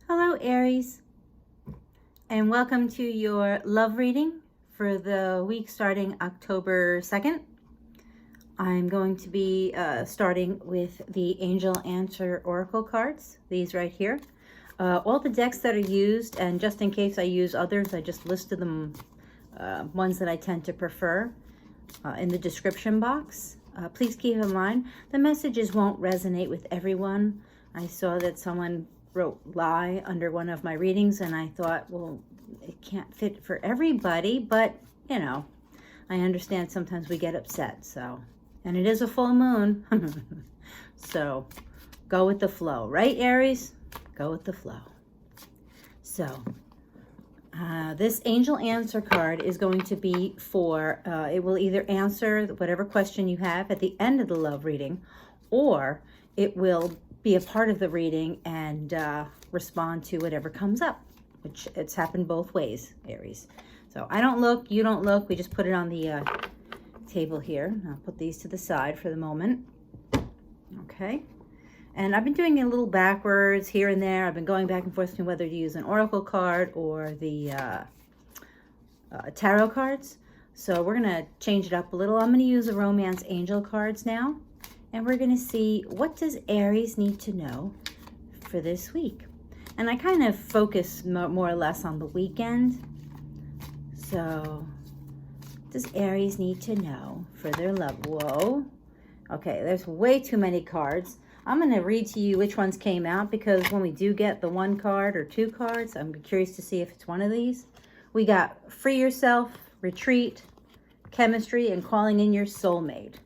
Hello, Aries, and welcome to your love reading for the week starting October 2nd. I'm going to be starting with the Angel Answer Oracle cards, these right here. All the decks that are used, and just in case I use others, I just listed them, ones that I tend to prefer, in the description box. Please keep in mind, the messages won't resonate with everyone. I saw that someone wrote lie under one of my readings, and I thought, well, it can't fit for everybody, but you know, I understand sometimes we get upset. So, and it is a full moon. So go with the flow, right, Aries? Go with the flow. So this Angel Answer card is going to be for, it will either answer whatever question you have at the end of the love reading, or it will be a part of the reading and respond to whatever comes up, which it's happened both ways, Aries. So I don't look, you don't look, we just put it on the table here. I'll put these to the side for the moment. Okay. And I've been doing it a little backwards here and there. I've been going back and forth between whether to use an oracle card or the tarot cards. So we're going to change it up a little. I'm going to use the Romance Angel cards now. And we're going to see, what does Aries need to know for this week? And I kind of focus more or less on the weekend. So, does Aries need to know for their love? Whoa. Okay, there's way too many cards. I'm going to read to you which ones came out, because when we do get the one card or two cards, I'm curious to see if it's one of these. We got Free Yourself, Retreat, Chemistry, and Calling in Your Soulmate.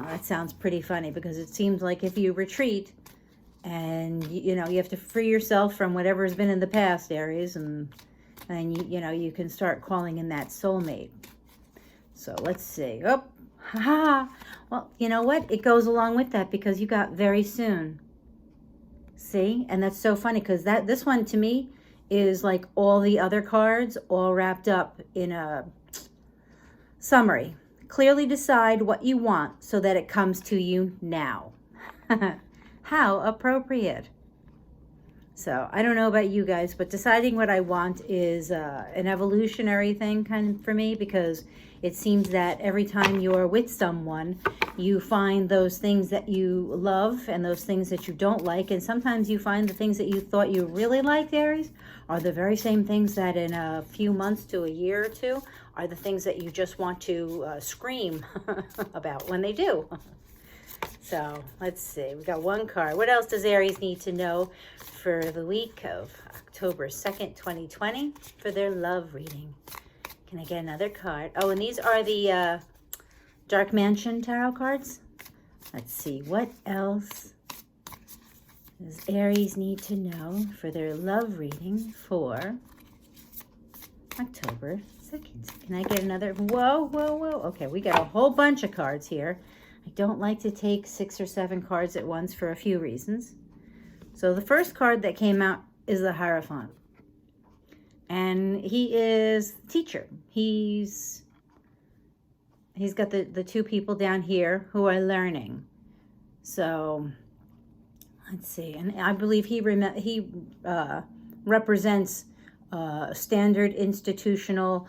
That sounds pretty funny, because it seems like if you retreat and you know, you have to free yourself from whatever has been in the past, Aries, and you know, you can start calling in that soulmate. So let's see. Oh, haha. Well, you know what? It goes along with that, because you got very soon. See? And that's so funny, because this one to me is like all the other cards all wrapped up in a summary. Clearly decide what you want so that it comes to you now. How appropriate. So I don't know about you guys, but deciding what I want is an evolutionary thing kind of for me, because it seems that every time you're with someone, you find those things that you love and those things that you don't like. And sometimes you find the things that you thought you really liked, Aries, are the very same things that in a few months to a year or two are the things that you just want to scream about when they do. So let's see, we got one card. What else does Aries need to know for the week of October 2nd, 2020 for their love reading? Can I get another card? Oh, and these are the Dark Mansion Tarot cards. Let's see, what else does Aries need to know for their love reading for October 2nd? Can I get another? Whoa, whoa, whoa. Okay, we got a whole bunch of cards here. I don't like to take 6 or 7 cards at once for a few reasons. So the first card that came out is the Hierophant. And he is teacher. He's got the two people down here who are learning. So let's see. And I believe he represents standard institutional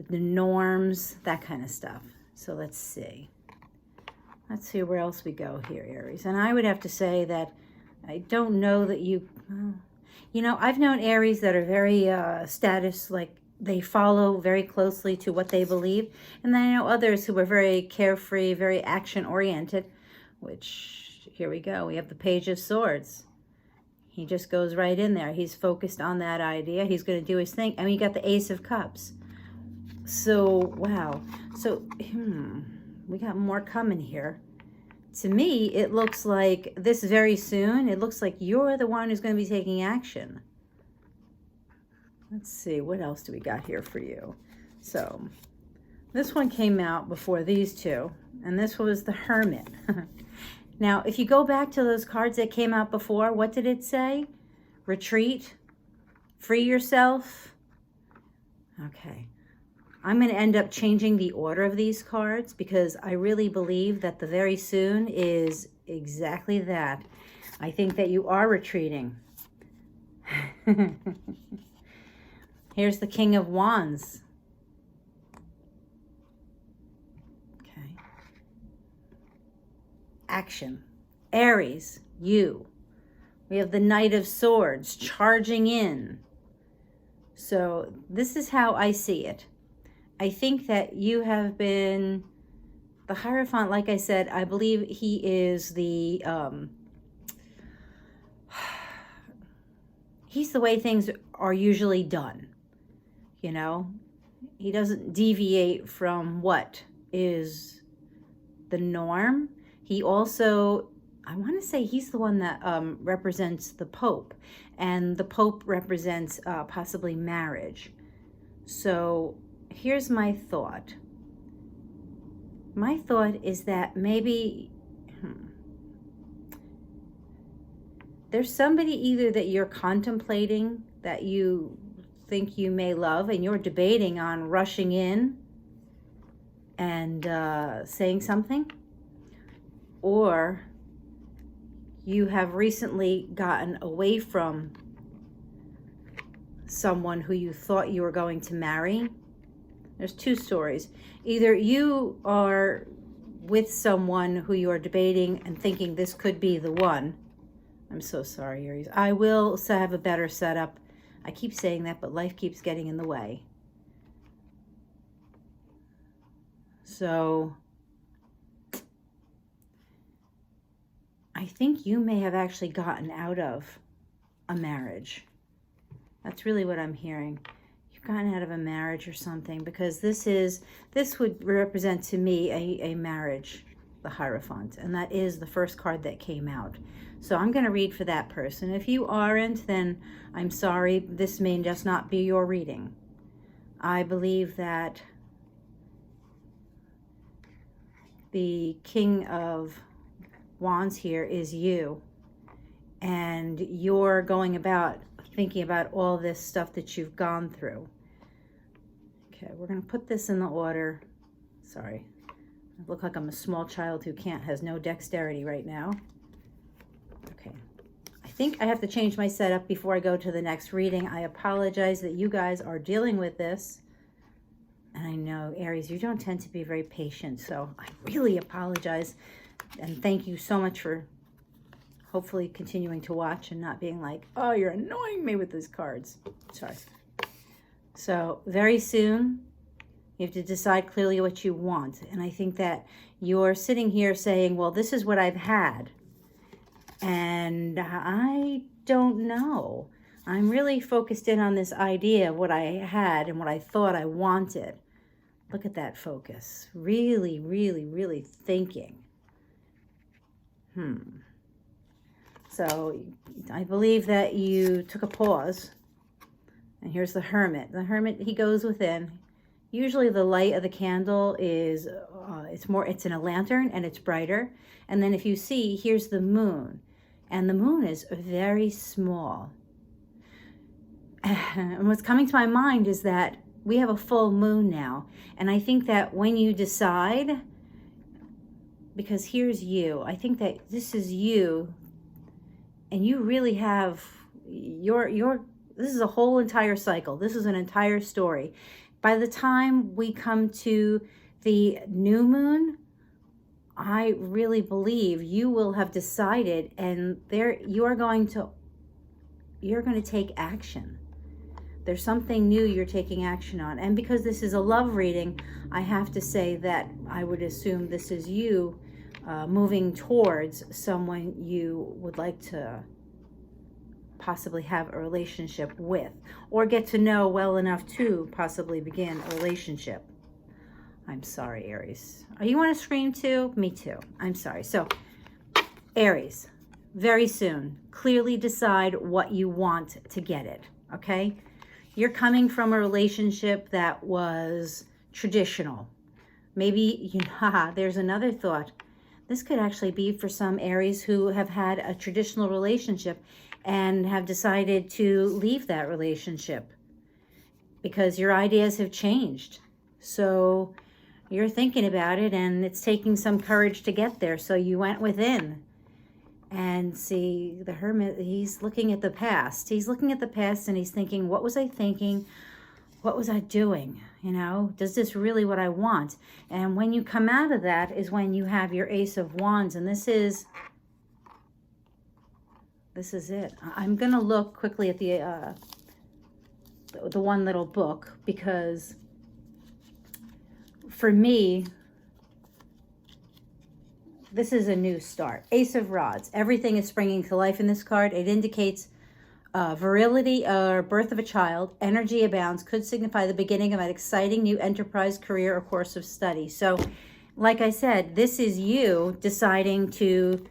norms, that kind of stuff. So let's see. Let's see where else we go here, Aries. And I would have to say that I don't know that you know, I've known Aries that are very status, like they follow very closely to what they believe. And then I know others who are very carefree, very action-oriented, which, here we go. We have the Page of Swords. He just goes right in there. He's focused on that idea. He's going to do his thing. And we got the Ace of Cups. So, wow. So, we got more coming here. To me, it looks like this very soon, it looks like you're the one who's going to be taking action. Let's see, what else do we got here for you? So, this one came out before these two, and this was the Hermit. Now, if you go back to those cards that came out before, what did it say? Retreat, free yourself. Okay. I'm going to end up changing the order of these cards, because I really believe that the very soon is exactly that. I think that you are retreating. Here's the King of Wands. Okay. Action. Aries, you. We have the Knight of Swords charging in. So this is how I see it. I think that you have been, the Hierophant, like I said, I believe he is the, he's the way things are usually done. You know, he doesn't deviate from what is the norm. He also, I want to say he's the one that represents the Pope, and the Pope represents possibly marriage. So here's my thought. My thought is that maybe there's somebody either that you're contemplating, that you think you may love, and you're debating on rushing in and saying something, or you have recently gotten away from someone who you thought you were going to marry. There's two stories. Either you are with someone who you are debating and thinking this could be the one. I'm so sorry, Aries. I will have a better setup. I keep saying that, but life keeps getting in the way. So I think you may have actually gotten out of a marriage. That's really what I'm hearing. You've gotten out of a marriage or something, because this would represent to me a marriage, the Hierophant, and that is the first card that came out. So I'm going to read for that person. If you aren't, then I'm sorry. This may just not be your reading. I believe that the King of Wands here is you. And you're going about thinking about all this stuff that you've gone through. Okay, we're going to put this in the order. Sorry. I look like I'm a small child who has no dexterity right now. Okay. I think I have to change my setup before I go to the next reading. I apologize that you guys are dealing with this. And I know, Aries, you don't tend to be very patient, so I really apologize. And thank you so much for hopefully continuing to watch and not being like, oh, you're annoying me with these cards. Sorry. So very soon, you have to decide clearly what you want. And I think that you're sitting here saying, well, this is what I've had. And I don't know. I'm really focused in on this idea of what I had and what I thought I wanted. Look at that focus. Really, really, really thinking. So I believe that you took a pause. And here's the Hermit. The Hermit, he goes within. Usually the light of the candle is, it's in a lantern and it's brighter. And then if you see, here's the moon. And the moon is very small. And what's coming to my mind is that we have a full moon now. And I think that when you decide, because here's you, I think that this is you, and you really have this is a whole entire cycle. This is an entire story. By the time we come to the new moon, I really believe you will have decided, and you're going to take action. There's something new you're taking action on. And because this is a love reading, I have to say that I would assume this is you moving towards someone you would like to possibly have a relationship with, or get to know well enough to possibly begin a relationship. I'm sorry, Aries. Are you on a screen too? Me too. I'm sorry. So, Aries, very soon, clearly decide what you want to get it, okay? You're coming from a relationship that was traditional. Maybe, there's another thought. This could actually be for some Aries who have had a traditional relationship and have decided to leave that relationship because your ideas have changed. So you're thinking about it, and it's taking some courage to get there. So you went within And see, the Hermit, he's looking at the past. He's looking at the past and he's thinking, what was I thinking? What was I doing? You know, does this really what I want? And when you come out of that is when you have your Ace of Wands. And this is it. I'm going to look quickly at the one little book, because for me, this is a new start. Ace of Rods. Everything is springing to life in this card. It indicates virility or birth of a child. Energy abounds. Could signify the beginning of an exciting new enterprise, career, or course of study. So, like I said, this is you deciding to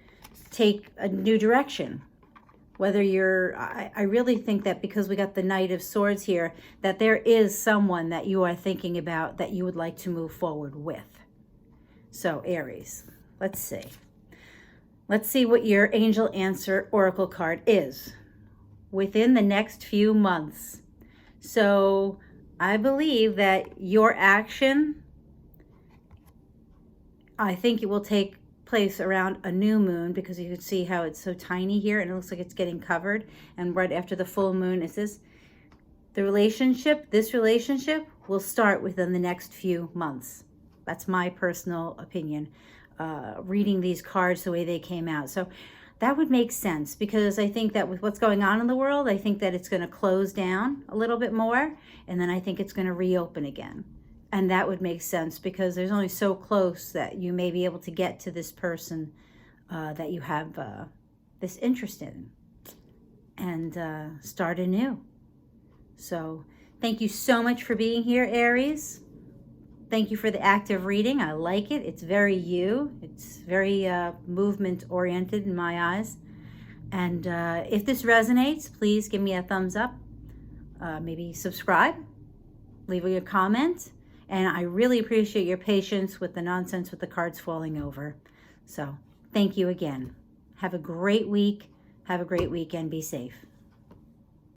take a new direction. Whether you're, I really think that because we got the Knight of Swords here, that there is someone that you are thinking about that you would like to move forward with. So, Aries. Let's see. Let's see what your Angel Answer Oracle card is within the next few months. So I believe that your action, I think it will take place around a new moon, because you can see how it's so tiny here and it looks like it's getting covered. And right after the full moon is this. The relationship, this relationship will start within the next few months. That's my personal opinion. Reading these cards the way they came out. So that would make sense, because I think that with what's going on in the world, I think that it's going to close down a little bit more, and then I think it's going to reopen again. And that would make sense, because there's only so close that you may be able to get to this person that you have this interest in, and start anew. So thank you so much for being here, Aries. Thank you for the active reading. I like it. It's very you. It's very movement oriented in my eyes. And if this resonates, please give me a thumbs up. Maybe subscribe. Leave me a comment. And I really appreciate your patience with the nonsense with the cards falling over. So thank you again. Have a great week. Have a great weekend. Be safe.